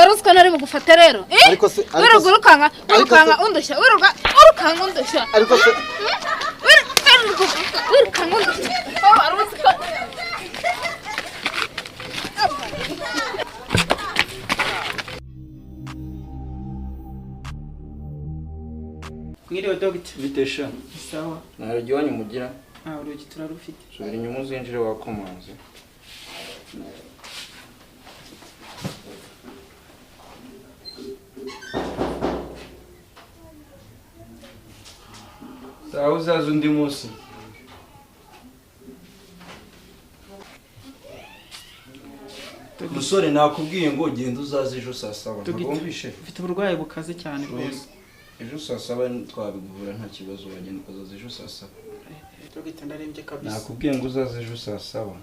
waruzwa nari bugufate rero ariko se urukanga undushya urukanga undushya ariko se urukanga undushya waruzwa Mwiriwe dogita bitesha sawa naragiye wanyu mugira urugi turarufite subira inyuma uzinjire wakomanze sawa uzaza undi munsi musore nakubwiye ngo genda uzaze ejo saa saba ntabumvishe ufite uburwayi bukaze cyane rwose ejo saa saba twabiguvura nta kibazo wagenda ukazaza ejo saa saba dogita ndarembye kabisa nakubwiye ngo uzaze ejo saa saba